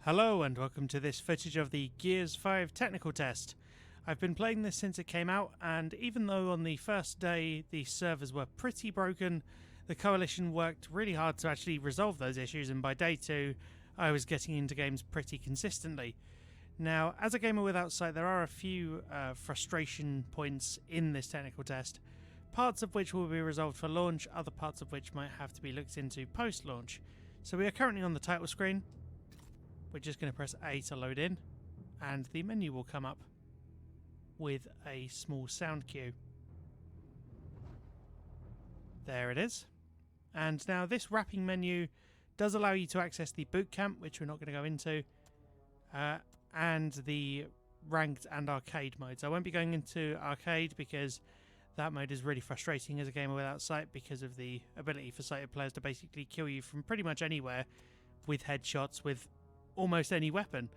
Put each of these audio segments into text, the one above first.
Hello and welcome to this footage of the Gears 5 technical test. I've been playing this since it came out, and even though on the first day the servers were pretty broken, the Coalition worked really hard to actually resolve those issues, and by day 2 I was getting into games pretty consistently. Now, as a gamer without sight, there are a few frustration points in this technical test, parts of which will be resolved for launch, other parts of which might have to be looked into post-launch. So we are currently on the title screen. We're just going to press A to load in, and the menu will come up with a small sound cue. There it is. And now this wrapping menu does allow you to access the boot camp, which we're not going to go into, and the ranked and arcade modes. I won't be going into arcade because that mode is really frustrating as a gamer without sight because of the ability for sighted players to basically kill you from pretty much anywhere with headshots with almost any weapon.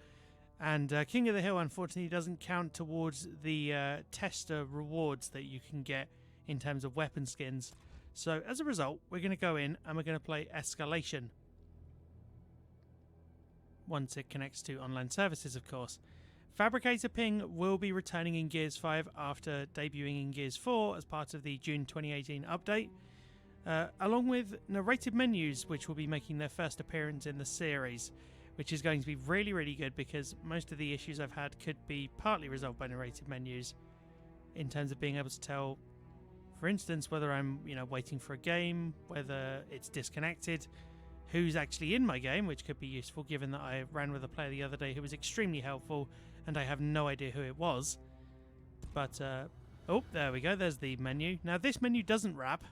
And King of the Hill unfortunately doesn't count towards the tester rewards that you can get in terms of weapon skins. So as a result, we're going to go in and we're going to play Escalation. Once it connects to online services, of course. Fabricator Ping will be returning in Gears 5 after debuting in Gears 4 as part of the June 2018 update, along with narrated menus which will be making their first appearance in the series, which is going to be really, really good because most of the issues I've had could be partly resolved by narrated menus in terms of being able to tell, for instance, whether I'm waiting for a game, whether it's disconnected, who's actually in my game, which could be useful given that I ran with a player the other day who was extremely helpful and I have no idea who it was. But, oh, there we go, there's the menu. Now this menu doesn't wrap,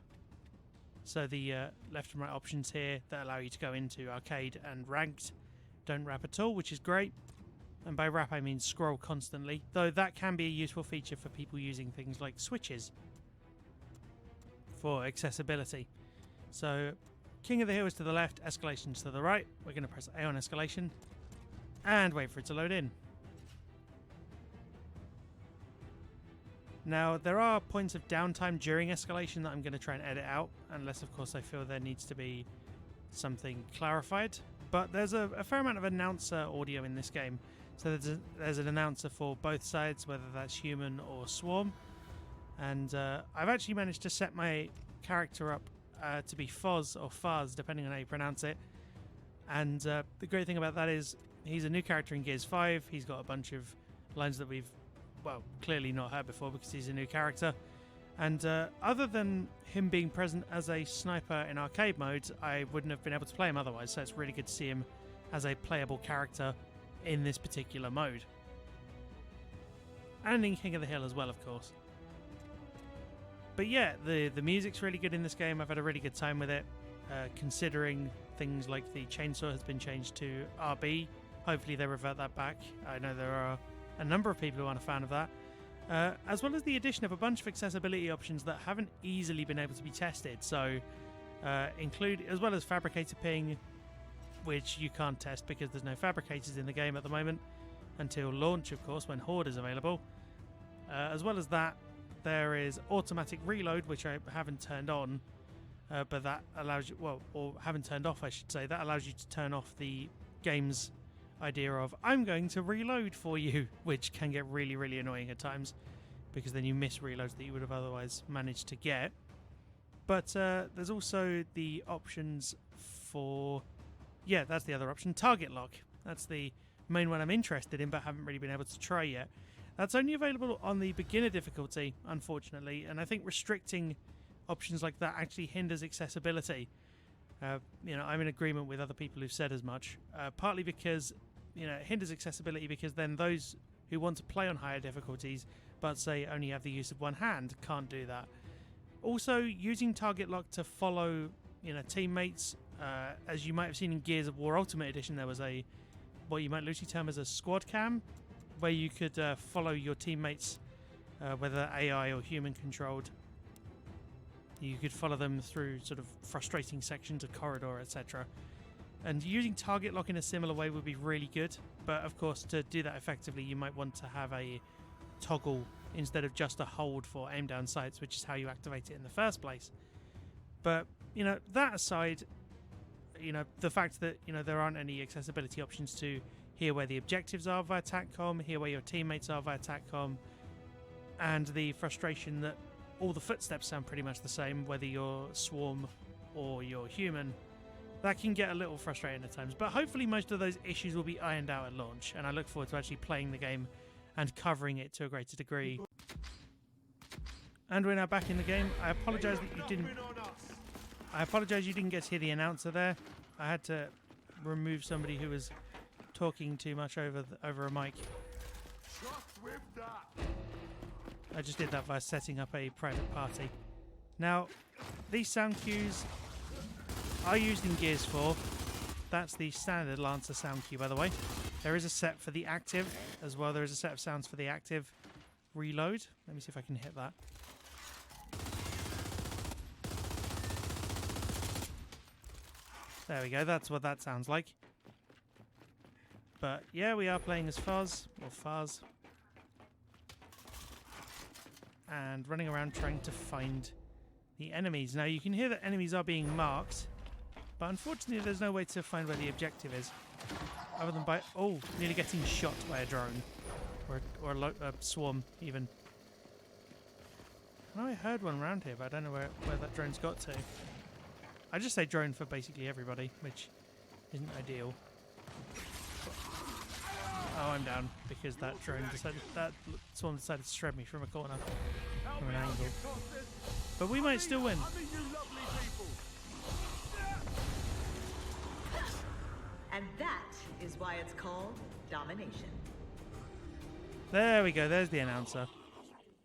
so the left and right options here that allow you to go into arcade and ranked don't wrap at all, which is great. And by wrap I mean scroll constantly, though that can be a useful feature for people using things like switches for accessibility. So King of the Hill is to the left, Escalation is to the right. We're going to press A on Escalation and wait for it to load in. Now there are points of downtime during Escalation that I'm going to try and edit out, unless of course I feel there needs to be something clarified. But there's a fair amount of announcer audio in this game, so there's an announcer for both sides, whether that's human or swarm. And I've actually managed to set my character up to be Foz or Faz, depending on how you pronounce it. And the great thing about that is he's a new character in Gears 5. He's got a bunch of lines that we've, well, clearly not heard before because he's a new character. And other than him being present as a sniper in arcade mode, I wouldn't have been able to play him otherwise, so it's really good to see him as a playable character in this particular mode. And in King of the Hill as well, of course. But yeah, the music's really good in this game. I've had a really good time with it, considering things like the chainsaw has been changed to RB. Hopefully they revert that back. I know there are a number of people who aren't a fan of that. As well as the addition of a bunch of accessibility options that haven't easily been able to be tested. So include, as well as Fabricator Ping, which you can't test because there's no fabricators in the game at the moment, until launch, of course, when Horde is available. As well as that, there is automatic reload, which I haven't turned on, but that allows you, well, or haven't turned off, I should say. That allows you to turn off the game's idea of, I'm going to reload for you, which can get really, really annoying at times, because then you miss reloads that you would have otherwise managed to get. But there's also the options for, yeah, that's the other option, target lock. That's the main one I'm interested in, but haven't really been able to try yet. That's only available on the beginner difficulty, unfortunately, and I think restricting options like that actually hinders accessibility. I'm in agreement with other people who've said as much, partly because it hinders accessibility because then those who want to play on higher difficulties but say only have the use of one hand can't do that. Also, using target lock to follow teammates, as you might have seen in Gears of War Ultimate Edition, there was a what you might loosely term as a squad cam, where you could follow your teammates, whether AI or human controlled. You could follow them through sort of frustrating sections of corridor, etc. And using target lock in a similar way would be really good, but of course to do that effectively you might want to have a toggle instead of just a hold for aim down sights, which is how you activate it in the first place. But that aside, the fact that there aren't any accessibility options to hear where the objectives are via TACCOM, hear where your teammates are via TACCOM, and the frustration that all the footsteps sound pretty much the same, whether you're swarm or you're human. That can get a little frustrating at times, but hopefully most of those issues will be ironed out at launch, and I look forward to actually playing the game and covering it to a greater degree. And we're now back in the game. I apologise that you didn't... I apologise you didn't get to hear the announcer there. I had to remove somebody who was talking too much over a mic. I just did that by setting up a private party. Now, these sound cues are used in Gears 4. That's the standard Lancer sound cue, by the way. There is a set for the active as well. There is a set of sounds for the active reload. Let me see if I can hit that. There we go. That's what that sounds like. But yeah, we are playing as Fuzz, or Fuzz. And running around trying to find the enemies. Now you can hear that enemies are being marked, but unfortunately there's no way to find where the objective is. Other than by, oh, nearly getting shot by a drone. Or a swarm, even. I know I heard one around here, but I don't know where that drone's got to. I just say drone for basically everybody, which isn't ideal. Oh, I'm down because that swarm decided to shred me from a corner, from an angle. But we might still win. And that is why it's called domination. There we go, there's the announcer.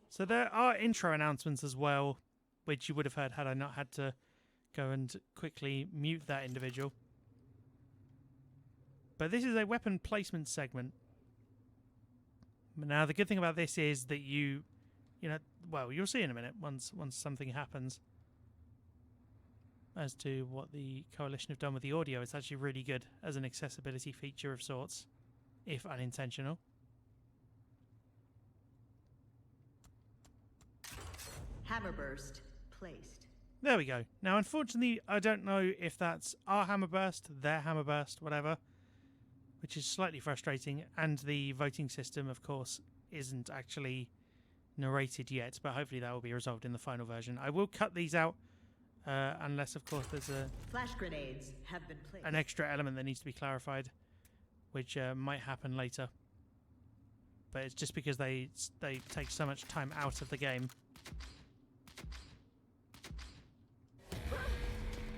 So there are intro announcements as well, which you would have heard had I not had to go and quickly mute that individual. But this is a weapon placement segment. Now the good thing about this is that you know, well, you'll see in a minute once something happens as to what the Coalition have done with the audio. It's actually really good as an accessibility feature of sorts, if unintentional. Hammerburst placed. There we go. Now, unfortunately, I don't know if that's our hammerburst, their hammerburst, whatever, which is slightly frustrating. And the voting system, of course, isn't actually narrated yet, but hopefully that will be resolved in the final version. I will cut these out, unless, of course, there's flash grenades have been placed. An extra element that needs to be clarified, which might happen later. But it's just because they take so much time out of the game.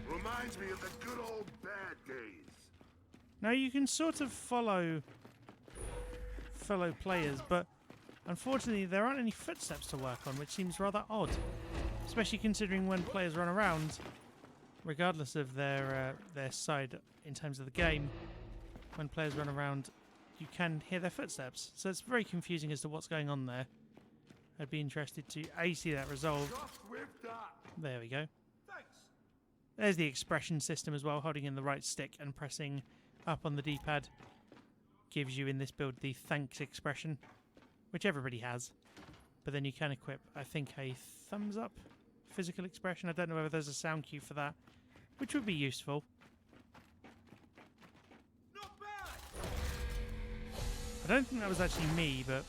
Reminds me of the good old bad days. Now you can sort of follow fellow players, but unfortunately there aren't any footsteps to work on, which seems rather odd. Especially considering when players run around, regardless of their side in terms of the game, when players run around, you can hear their footsteps. So it's very confusing as to what's going on there. I'd be interested to see that resolved. There we go. There's the expression system as well, holding in the right stick and pressing up on the D-pad gives you in this build the thanks expression, which everybody has. But then you can equip, I think, a thumbs up physical expression. I don't know whether there's a sound cue for that, which would be useful. Not bad. I don't think that was actually me, but...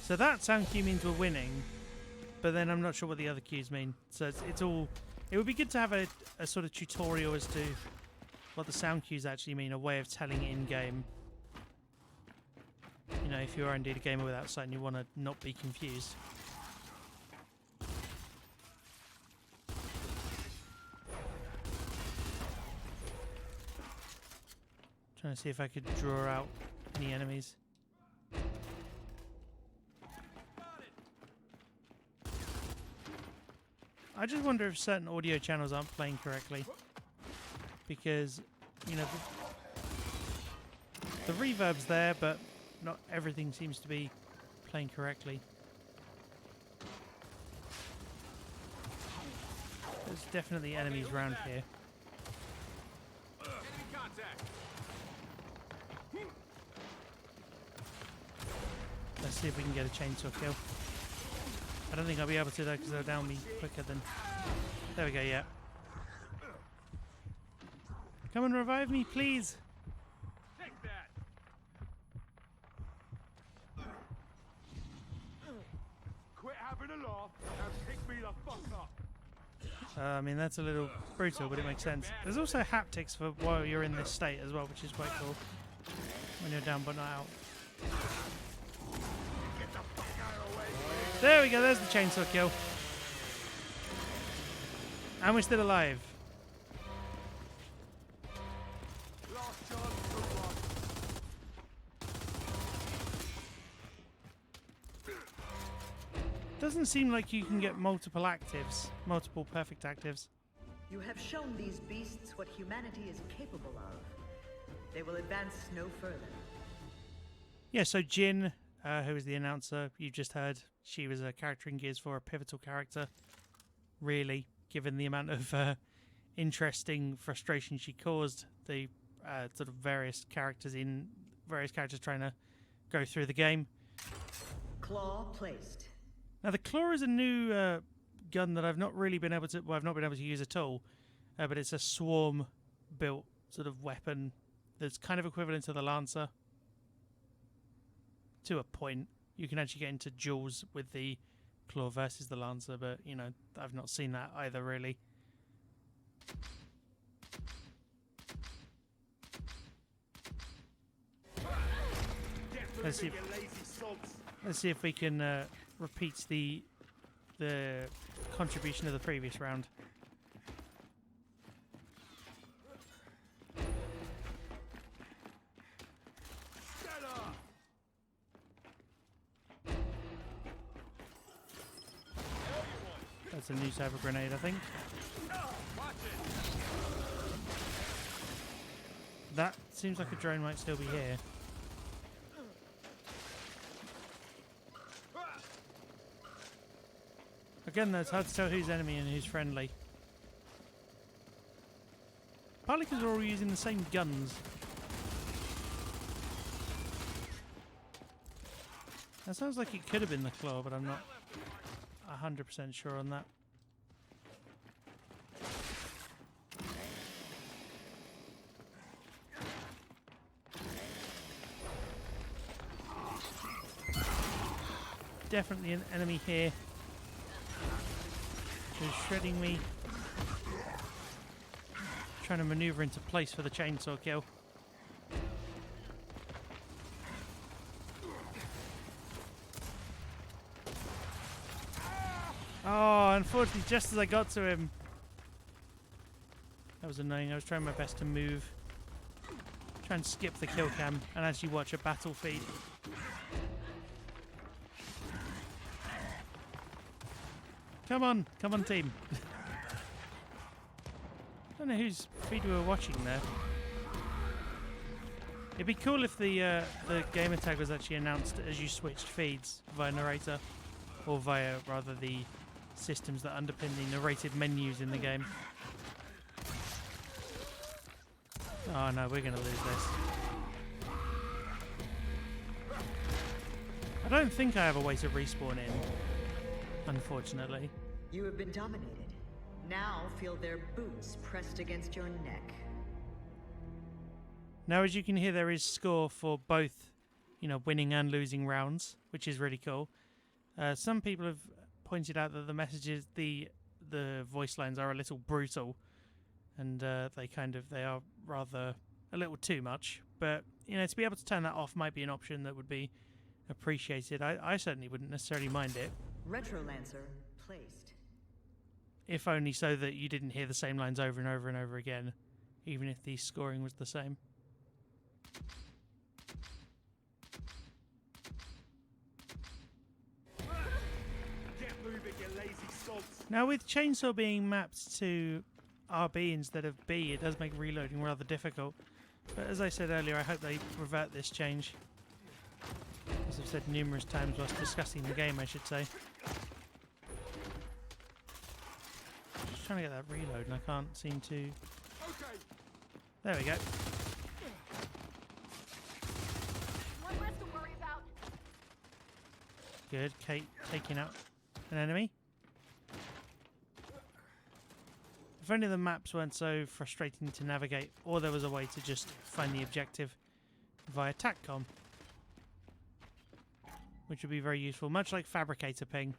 So that sound cue means we're winning, but then I'm not sure what the other cues mean. So it's all... It would be good to have a sort of tutorial as to what the sound cues actually mean, a way of telling in-game. You know, if you are indeed a gamer without sight and you want to not be confused. Trying to see if I could draw out any enemies. I just wonder if certain audio channels aren't playing correctly, because, you know, the reverb's there, but not everything seems to be playing correctly. There's definitely enemies around here. Let's see if we can get a chainsaw kill. I don't think I'll be able to though, because they'll down me quicker than... There we go, yeah. Come and revive me, please. Take that. Quit having a laugh and pick me the fuck up. I mean, that's a little brutal, but it makes sense. There's also haptics for while you're in this state as well, which is quite cool. When you're down but not out. Get the fuck out of the way. There we go, there's the chainsaw kill. And we're still alive. Last chance for one. Doesn't seem like you can get multiple actives, multiple perfect actives. You have shown these beasts what humanity is capable of. They will advance no further. Yeah, so Jin, who was the announcer you just heard, she was a character in Gears 4, a pivotal character. Really, given the amount of interesting frustration she caused, the sort of various characters trying to go through the game. Claw placed. Now the claw is a new gun that I've not really been able to. Well, I've not been able to use at all. But it's a swarm-built sort of weapon that's kind of equivalent to the Lancer. To a point, you can actually get into duels with the claw versus the Lancer, but you know I've not seen that either really. Let's see if we can repeat the contribution of the previous round. That's a new type of grenade, I think. That seems like a drone might still be here. Again, though, it's hard to tell who's enemy and who's friendly. Partly because we're all using the same guns. That sounds like it could have been the claw, but I'm not 100% sure on that. Definitely an enemy here. Who's shredding me. Trying to maneuver into place for the chainsaw kill. Oh, unfortunately, just as I got to him. That was annoying. I was trying my best to move. Try and skip the kill cam and actually watch a battle feed. Come on team. I don't know whose feed we were watching there. It'd be cool if the gamer tag was actually announced as you switched feeds via narrator, or via rather the systems that underpin the narrated menus in the game. Oh no, we're going to lose this. I don't think I have a way to respawn in, unfortunately. You have been dominated. Now feel their boots pressed against your neck. Now, as you can hear, there is score for both, you know, winning and losing rounds, which is really cool. Some people have pointed out that the messages, the voice lines are a little brutal, and they are rather a little too much. But you know, to be able to turn that off might be an option that would be appreciated. I certainly wouldn't necessarily mind it. Retro Lancer placed. If only so that you didn't hear the same lines over and over and over again, even if the scoring was the same. Get moving, you lazy sods. Now, with Chainsaw being mapped to RB instead of B, it does make reloading rather difficult. But as I said earlier, I hope they revert this change. As I've said numerous times whilst discussing the game, I should say. Just trying to get that reload and I can't seem to... Okay. There we go. One less to worry about. Good. Kate taking out an enemy. If only the maps weren't so frustrating to navigate, or there was a way to just find the objective via TACCOM, which would be very useful, much like Fabricator Ping.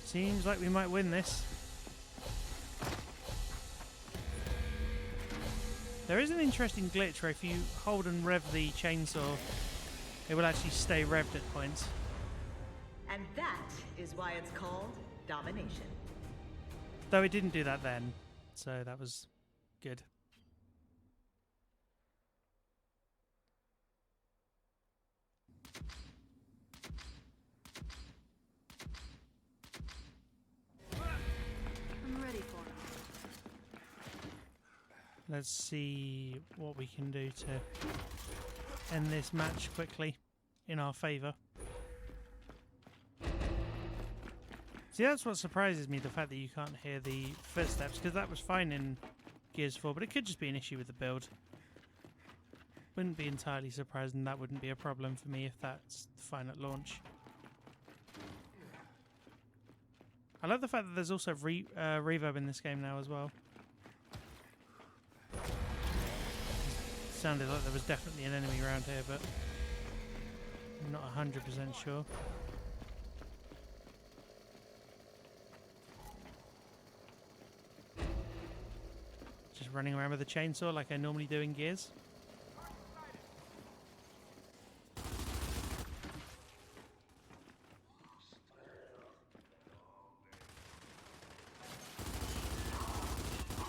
Seems like we might win this. There is an interesting glitch where if you hold and rev the chainsaw, it will actually stay revved at points. And that is why it's called domination. Though it didn't do that then, so that was good. I'm ready for it. Let's see what we can do to end this match quickly in our favour. See, that's what surprises me, the fact that you can't hear the footsteps, because that was fine in Gears 4, but it could just be an issue with the build. Wouldn't be entirely surprised, and that wouldn't be a problem for me if that's fine at launch. I love the fact that there's also reverb in this game now as well. Sounded like there was definitely an enemy around here, but I'm not 100% sure. Just running around with a chainsaw like I normally do in Gears.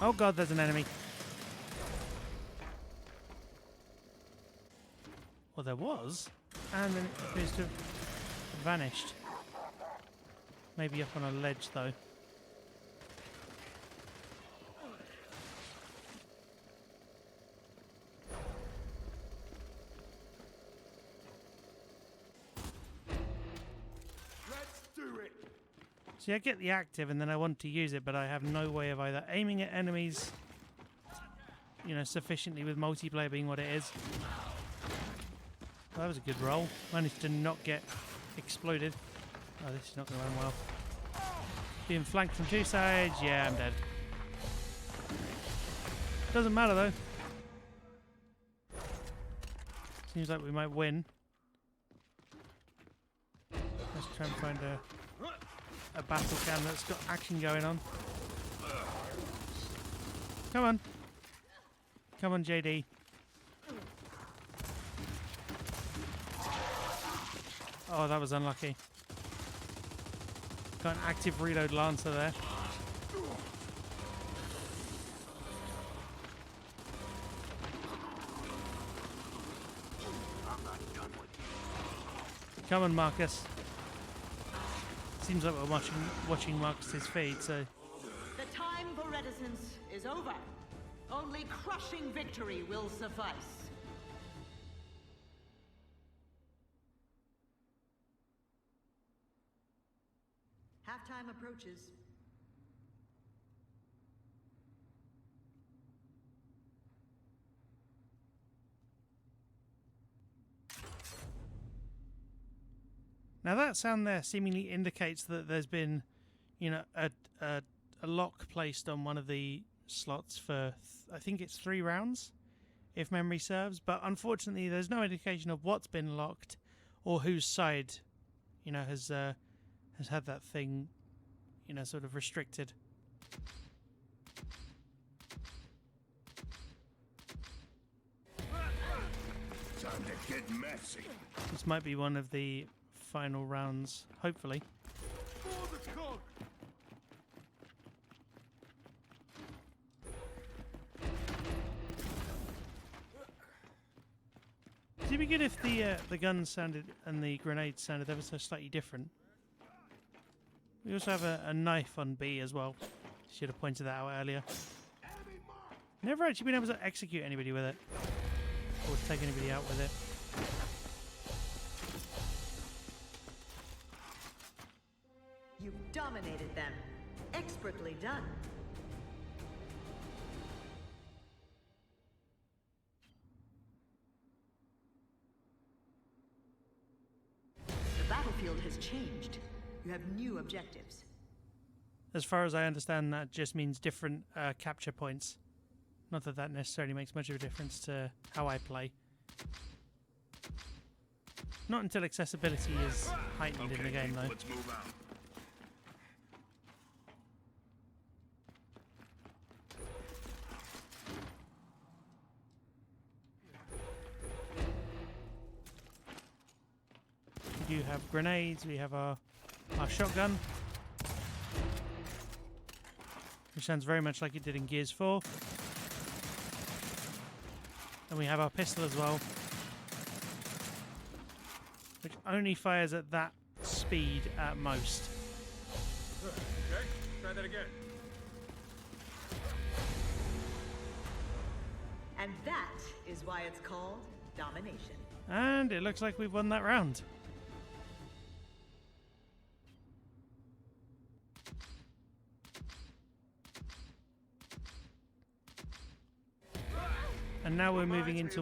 Oh god, there's an enemy. Well, there was, and then it appears to have vanished. Maybe up on a ledge, though. Let's do it. See, I get the active, and then I want to use it, but I have no way of either aiming at enemies, you know, sufficiently with multiplayer being what it is. Well, that was a good roll. Managed to not get exploded. Oh, this is not going to end well. Being flanked from two sides. Yeah, I'm dead. Doesn't matter, though. Seems like we might win. Let's try and find a battle cam that's got action going on. Come on. Come on, JD. Oh, that was unlucky. Got an active reload Lancer there. Come on, Marcus. Seems like we're watching Marcus's feed, so... The time for reticence is over. Only crushing victory will suffice. Halftime approaches. Now that sound there seemingly indicates that there's been, you know, a lock placed on one of the slots for, I think it's 3 rounds, if memory serves. But unfortunately, there's no indication of what's been locked or whose side, you know, has had that thing, you know, sort of restricted. Time to get messy. This might be one of the final rounds, hopefully. For the cog. It'd be good if the guns sounded and the grenades sounded ever so slightly different. We also have a knife on B as well. Should have pointed that out earlier. Never actually been able to execute anybody with it. Or take anybody out with it. You've dominated them. Expertly done. The battlefield battlefield has changed. You have new objectives. As far as I understand, that just means different capture points. Not that that necessarily makes much of a difference to how I play. Not until accessibility is heightened in the game, though. Let's move out. We do have grenades, we have our shotgun, which sounds very much like it did in Gears 4. And we have our pistol as well, which only fires at that speed at most. Okay, try that again. And that is why it's called domination. And it looks like we've won that round. And now we're moving into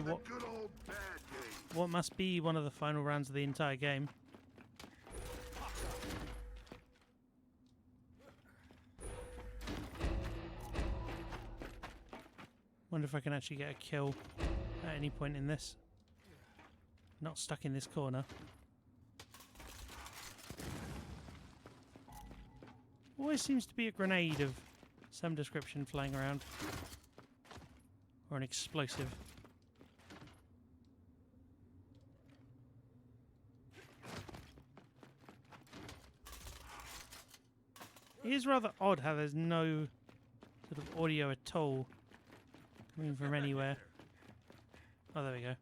what must be one of the final rounds of the entire game. Wonder if I can actually get a kill at any point in this. Not stuck in this corner. Always seems to be a grenade of some description flying around. Or an explosive. It is rather odd how there's no sort of audio at all coming from anywhere. Oh, there we go.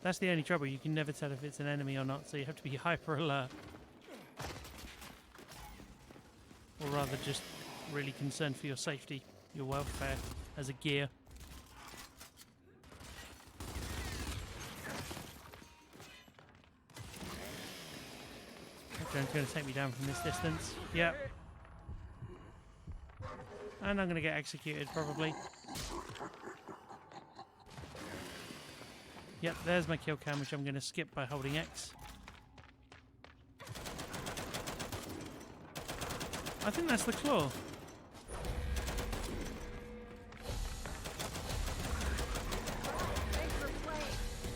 That's the only trouble. You can never tell if it's an enemy or not, so you have to be hyper alert. Or rather just really concerned for your safety, your welfare as a gear. Okay, it's going to take me down from this distance. Yep. And I'm going to get executed, probably. Yep, there's my kill cam, which I'm going to skip by holding X. I think that's the claw.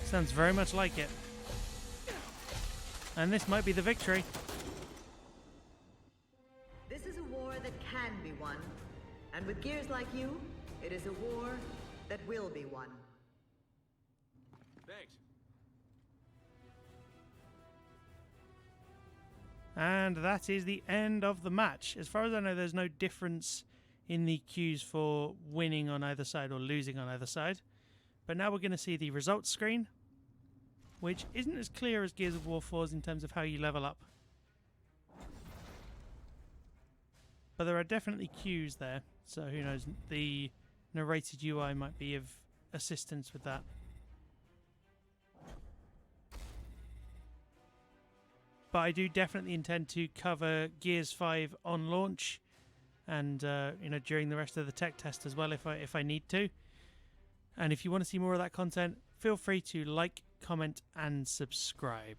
Sounds very much like it. And this might be the victory. This is a war that can be won. And with gears like you, it is a war that will be won. Thanks. And that is the end of the match. As far as I know, there's no difference in the queues for winning on either side or losing on either side. But now we're going to see the results screen, which isn't as clear as Gears of War 4's in terms of how you level up. But there are definitely queues there, so who knows, the narrated UI might be of assistance with that. But I do definitely intend to cover Gears 5 on launch, and during the rest of the tech test as well if I need to. And if you want to see more of that content, feel free to like, comment, and subscribe.